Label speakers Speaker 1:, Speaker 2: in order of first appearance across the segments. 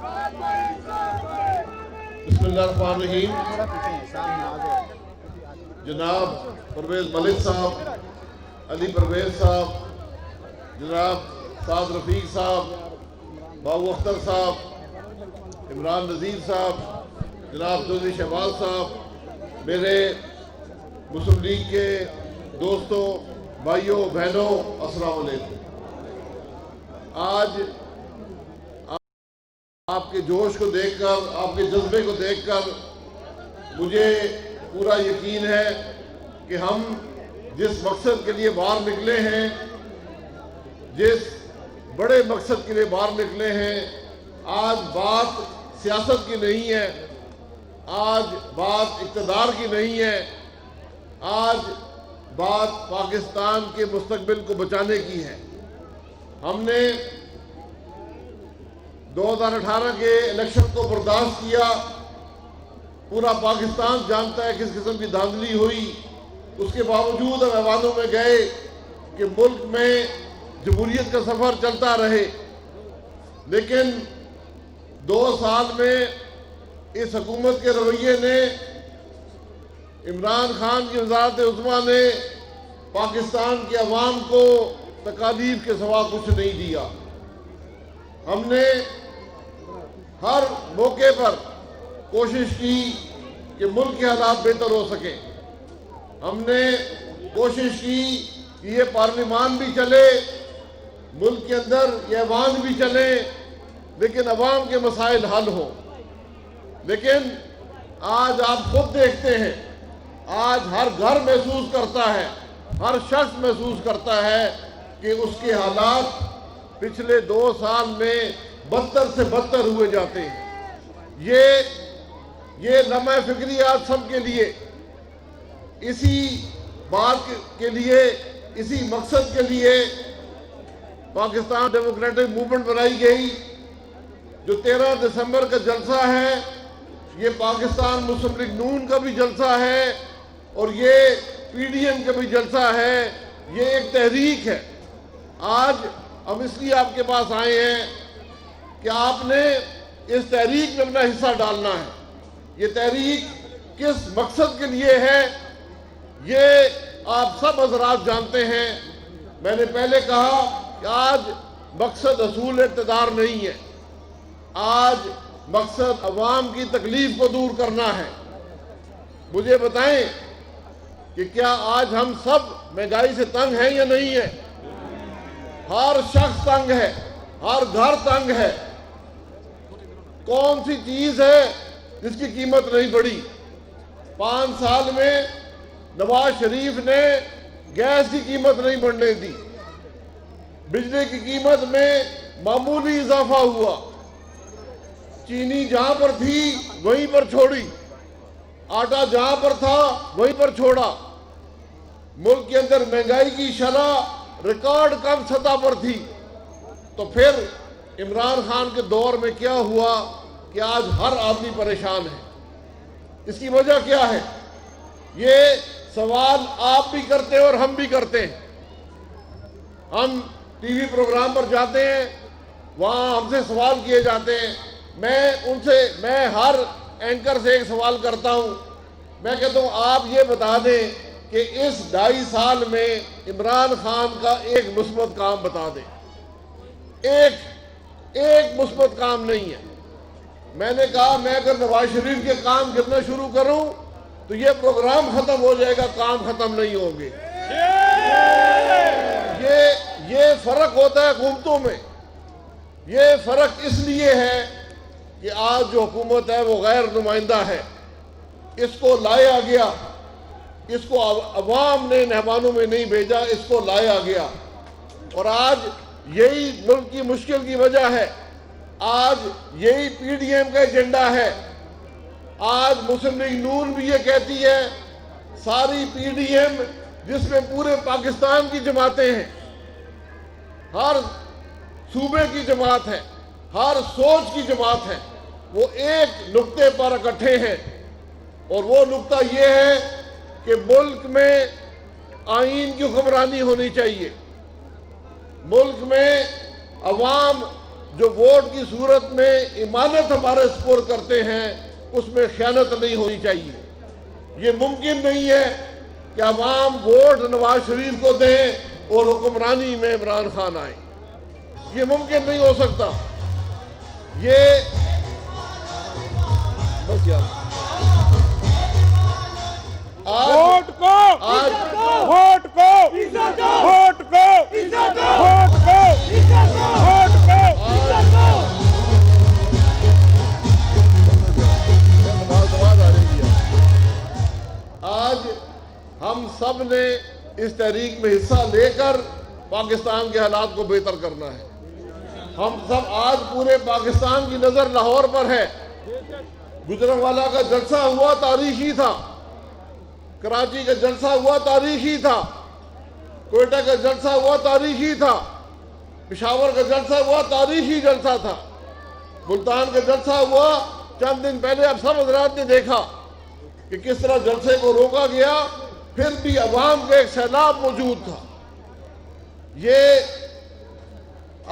Speaker 1: بسم اللہ الرحمن الرحیم. جناب پرویز ملک صاحب، علی پرویز صاحب، جناب سعد رفیق صاحب، بابو اختر صاحب، عمران نذیر صاحب، جناب چودھری شہباز صاحب، میرے مسلم لیگ کے دوستوں، بھائیوں، بہنوں، السلام علیکم. آج آپ کے جوش کو دیکھ کر، آپ کے جذبے کو دیکھ کر مجھے پورا یقین ہے کہ ہم جس مقصد کے لیے باہر نکلے ہیں، جس بڑے مقصد کے لیے باہر نکلے ہیں، آج بات سیاست کی نہیں ہے، آج بات اقتدار کی نہیں ہے، آج بات پاکستان کے مستقبل کو بچانے کی ہے. ہم نے 2018 کے الیکشن کو برداشت کیا. پورا پاکستان جانتا ہے کس قسم کی دھاندلی ہوئی. اس کے باوجود ہم ایوانوں میں گئے کہ ملک میں جمہوریت کا سفر چلتا رہے. لیکن 2 سال میں اس حکومت کے رویے نے، عمران خان کی وزارت عظمیٰ نے پاکستان کے عوام کو تکالیف کے سوا کچھ نہیں دیا. ہم نے ہر موقع پر کوشش کی کہ ملک کے حالات بہتر ہو سکیں. ہم نے کوشش کی کہ یہ پارلیمان بھی چلے، ملک کے اندر یہ ایوان بھی چلے، لیکن عوام کے مسائل حل ہوں. لیکن آج آپ خود دیکھتے ہیں، آج ہر گھر محسوس کرتا ہے، ہر شخص محسوس کرتا ہے کہ اس کے حالات پچھلے 2 سال میں بدتر سے بدتر ہوئے جاتے ہیں. یہ لمحہ فکری آج سب کے لیے، اسی بات کے لیے، اسی مقصد کے لیے پاکستان ڈیموکریٹک موومنٹ بنائی گئی. جو 13 دسمبر کا جلسہ ہے، یہ پاکستان مسلم لیگ نون کا بھی جلسہ ہے اور یہ پی ڈی ایم کا بھی جلسہ ہے. یہ ایک تحریک ہے. آج ہم اس لیے آپ کے پاس آئے ہیں کہ آپ نے اس تحریک میں اپنا حصہ ڈالنا ہے. یہ تحریک کس مقصد کے لیے ہے، یہ آپ سب حضرات جانتے ہیں. میں نے پہلے کہا کہ آج مقصد حصول اقتدار نہیں ہے، آج مقصد عوام کی تکلیف کو دور کرنا ہے. مجھے بتائیں کہ کیا آج ہم سب مہنگائی سے تنگ ہیں یا نہیں ہیں؟ ہر شخص تنگ ہے، ہر گھر تنگ ہے. کون سی چیز ہے جس کی قیمت نہیں بڑھی؟ 5 سال میں نواز شریف نے گیس کی قیمت نہیں بڑھنے دی، بجلی کی قیمت میں معمولی اضافہ ہوا، چینی جہاں پر تھی وہیں پر چھوڑی، آٹا جہاں پر تھا وہیں پر چھوڑا. ملک کے اندر مہنگائی کی شرح ریکارڈ کم سطح پر تھی. تو پھر عمران خان کے دور میں کیا ہوا کہ آج ہر آدمی پریشان ہے؟ اس کی وجہ کیا ہے؟ یہ سوال آپ بھی کرتے ہیں اور ہم بھی کرتے ہیں. ہم ٹی وی پروگرام پر جاتے ہیں، وہاں ہم سے سوال کیے جاتے ہیں. میں ہر اینکر سے ایک سوال کرتا ہوں. میں کہتا ہوں آپ یہ بتا دیں کہ اس 2.5 سال میں عمران خان کا ایک مثبت کام بتا دیں. ایک مثبت کام نہیں ہے. میں نے کہا میں اگر نواز شریف کے کام گرنا شروع کروں تو یہ پروگرام ختم ہو جائے گا، کام ختم نہیں ہوں گے. یہ فرق ہوتا ہے حکومتوں میں. یہ فرق اس لیے ہے کہ آج جو حکومت ہے وہ غیر نمائندہ ہے. اس کو لایا گیا، اس کو عوام نے نہوانوں میں نہیں بھیجا، اس کو لایا گیا. اور آج یہی ملک کی مشکل کی وجہ ہے. آج یہی پی ڈی ایم کا ایجنڈا ہے. آج مسلم لیگ نون بھی یہ کہتی ہے، ساری پی ڈی ایم جس میں پورے پاکستان کی جماعتیں ہیں، ہر صوبے کی جماعت ہے، ہر سوچ کی جماعت ہے، وہ ایک نقطے پر اکٹھے ہیں. اور وہ نقطہ یہ ہے کہ ملک میں آئین کی حکمرانی ہونی چاہیے. ملک میں عوام جو ووٹ کی صورت میں امانت ہمارے سپرد کرتے ہیں اس میں خیانت نہیں ہونی چاہیے. یہ ممکن نہیں ہے کہ عوام ووٹ نواز شریف کو دیں اور حکمرانی میں عمران خان آئے. یہ ممکن نہیں ہو سکتا. یہ
Speaker 2: ووٹ کو
Speaker 1: آج
Speaker 2: ووٹ کو ووٹ کو ووٹ کو ووٹ کو
Speaker 1: آج ہم سب نے اس تحریک میں حصہ لے کر پاکستان کے حالات کو بہتر کرنا ہے. ہم سب آج پورے پاکستان کی نظر لاہور پر ہے. گجرانوالہ کا جلسہ ہوا تاریخی تھا, کراچی کا جلسہ ہوا تاریخی تھا, کوئٹہ کا جلسہ ہوا تاریخی تھا, پشاور کا جلسہ ہوا تاریخی جلسہ تھا, ملتان کا جلسہ ہوا چند دن پہلے. اب سب حضرات نے دیکھا کہ کس طرح جلسے کو روکا گیا, پھر بھی عوام کا ایک سیلاب موجود تھا. یہ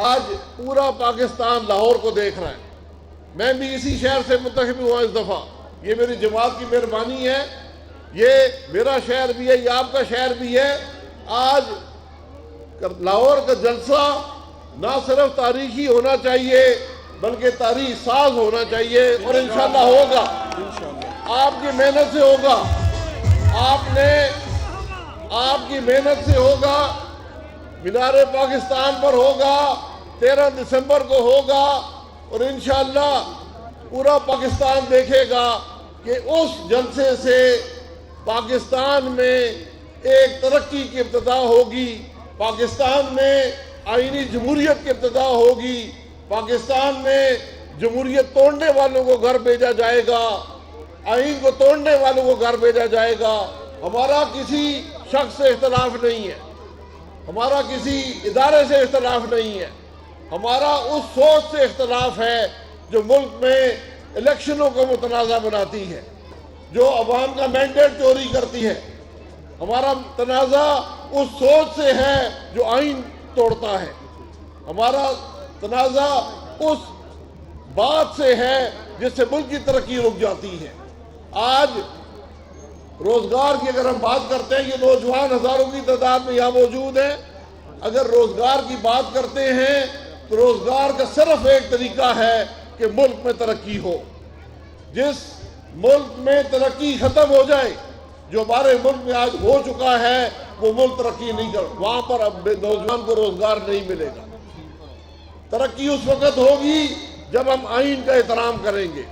Speaker 1: آج پورا پاکستان لاہور کو دیکھ رہا ہے. میں بھی اسی شہر سے منتخب ہوا اس دفعہ. یہ میری جماعت کی مہربانی ہے. یہ میرا شہر بھی ہے, یہ آپ کا شہر بھی ہے. آج لاہور کا جلسہ نہ صرف تاریخی ہونا چاہیے بلکہ تاریخ ساز ہونا چاہیے, اور انشاءاللہ ہوگا. آپ کی محنت سے ہوگا, آپ کی محنت سے ہوگا. مینار پاکستان پر ہوگا, 13 دسمبر کو ہوگا, اور انشاءاللہ پورا پاکستان دیکھے گا کہ اس جلسے سے پاکستان میں ایک ترقی کی ابتدا ہوگی, پاکستان میں آئینی جمہوریت کی ابتدا ہوگی, پاکستان میں جمہوریت توڑنے والوں کو گھر بھیجا جائے گا, آئین کو توڑنے والوں کو گھر بھیجا جائے گا. ہمارا کسی شخص سے اختلاف نہیں ہے, ہمارا کسی ادارے سے اختلاف نہیں ہے, ہمارا اس سوچ سے اختلاف ہے جو ملک میں الیکشنوں کو متنازع بناتی ہے, جو عوام کا مینڈیٹ چوری کرتی ہے. ہمارا تنازع اس سوچ سے ہے جو آئین توڑتا ہے. ہمارا تنازع اس بات سے ہے جس سے ملک کی ترقی رک جاتی ہے. آج روزگار کی اگر ہم بات کرتے ہیں, یہ نوجوان ہزاروں کی تعداد میں یہاں موجود ہیں. اگر روزگار کی بات کرتے ہیں تو روزگار کا صرف ایک طریقہ ہے کہ ملک میں ترقی ہو. جس ملک میں ترقی ختم ہو جائے, جو ہمارے ملک میں آج ہو چکا ہے, وہ ملک ترقی نہیں کر, وہاں پر اب نوجوان کو روزگار نہیں ملے گا. ترقی اس وقت ہوگی جب ہم آئین کا احترام کریں گے.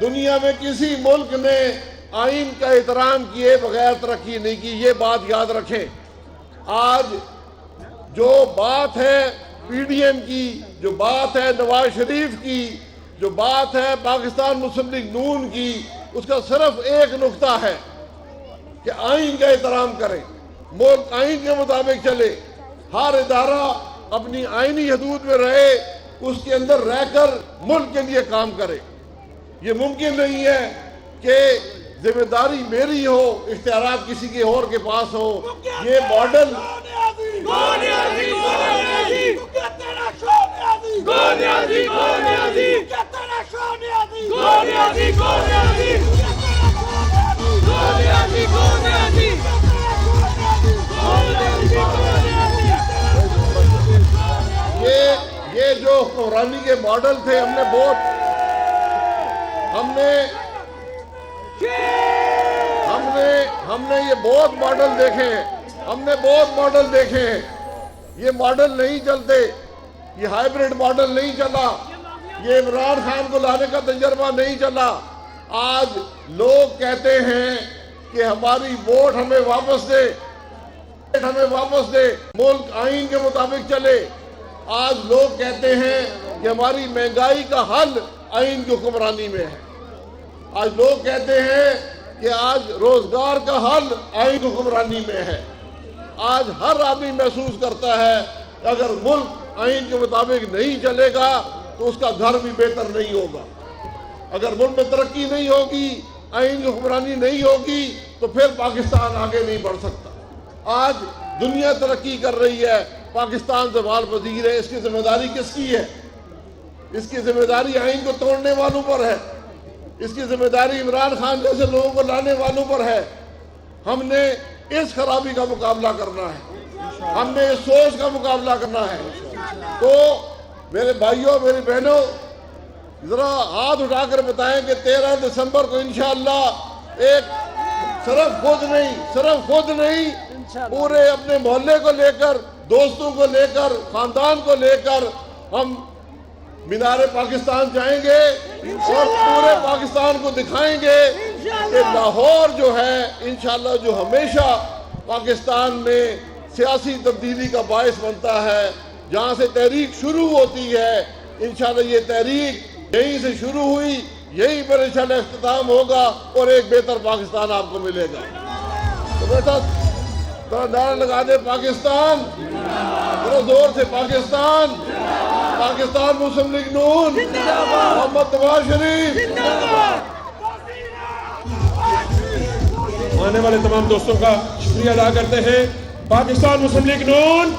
Speaker 1: دنیا میں کسی ملک نے آئین کا احترام کیے بغیر ترقی نہیں کی, یہ بات یاد رکھیں. آج جو بات ہے پی ڈی ایم کی, جو بات ہے نواز شریف کی, جو بات ہے پاکستان مسلم لیگ نون کی, اس کا صرف ایک نقطہ ہے کہ آئین کا احترام کریں, ملک آئین کے مطابق چلے, ہر ادارہ اپنی آئینی حدود میں رہے, اس کے اندر رہ کر ملک کے لیے کام کرے. یہ ممکن نہیں ہے کہ ذمہ داری میری ہو, اختیارات کسی کے اور کے پاس ہو. یہ ماڈل یہ جو حکمرانی کے ماڈل تھے, ہم نے یہ بہت ماڈل دیکھے ہیں, ہم نے بہت ماڈل دیکھے ہیں. یہ ماڈل نہیں چلتے, یہ ہائیبریڈ ماڈل نہیں چلا, یہ عمران خان کو لانے کا تجربہ نہیں چلا. آج لوگ کہتے ہیں کہ ہماری ووٹ ہمیں واپس دے, ملک آئین کے مطابق چلے. آج لوگ کہتے ہیں کہ ہماری مہنگائی کا حل آئین کی حکمرانی میں ہے. آج لوگ کہتے ہیں کہ آج روزگار کا حل آئین کی حکمرانی میں ہے. آج ہر آدمی محسوس کرتا ہے کہ اگر ملک آئین کے مطابق نہیں چلے گا تو اس کا گھر بھی بہتر نہیں ہوگا. اگر ملک میں ترقی نہیں ہوگی, آئین کی حکمرانی نہیں ہوگی, تو پھر پاکستان آگے نہیں بڑھ سکتا. آج دنیا ترقی کر رہی ہے, پاکستان زوال پذیر ہے. اس کی ذمہ داری کس کی ہے؟ اس کی ذمہ داری آئین کو توڑنے والوں پر ہے، اس کی ذمہ داری عمران خان جیسے لوگوں کو لانے والوں پر ہے۔ ہم نے اس خرابی کا مقابلہ کرنا ہے، ہم نے اس سوچ کا مقابلہ کرنا ہے۔ تو میرے بھائیوں، میری بہنوں، ذرا ہاتھ اٹھا کر بتائیں کہ 13 دسمبر کو انشاءاللہ ایک صرف خود نہیں پورے اپنے محلے کو لے کر، دوستوں کو لے کر، خاندان کو لے کر ہم مینار پاکستان جائیں گے اور پورے پاکستان کو دکھائیں گے کہ لاہور جو ہے انشاءاللہ جو ہمیشہ پاکستان میں سیاسی تبدیلی کا باعث بنتا ہے، جہاں سے تحریک شروع ہوتی ہے، انشاءاللہ یہ تحریک یہیں سے شروع ہوئی، یہیں پر انشاءاللہ اختتام ہوگا اور ایک بہتر پاکستان آپ کو ملے گا۔ تو بیٹا ذرا نعرہ لگا دے پاکستان، ذرا زور سے پاکستان، پاکستان مسلم لیگ نون، محمد نواز شریف۔
Speaker 2: آنے والے تمام دوستوں کا شکریہ ادا کرتے ہیں۔ پاکستان مسلم لیگ نون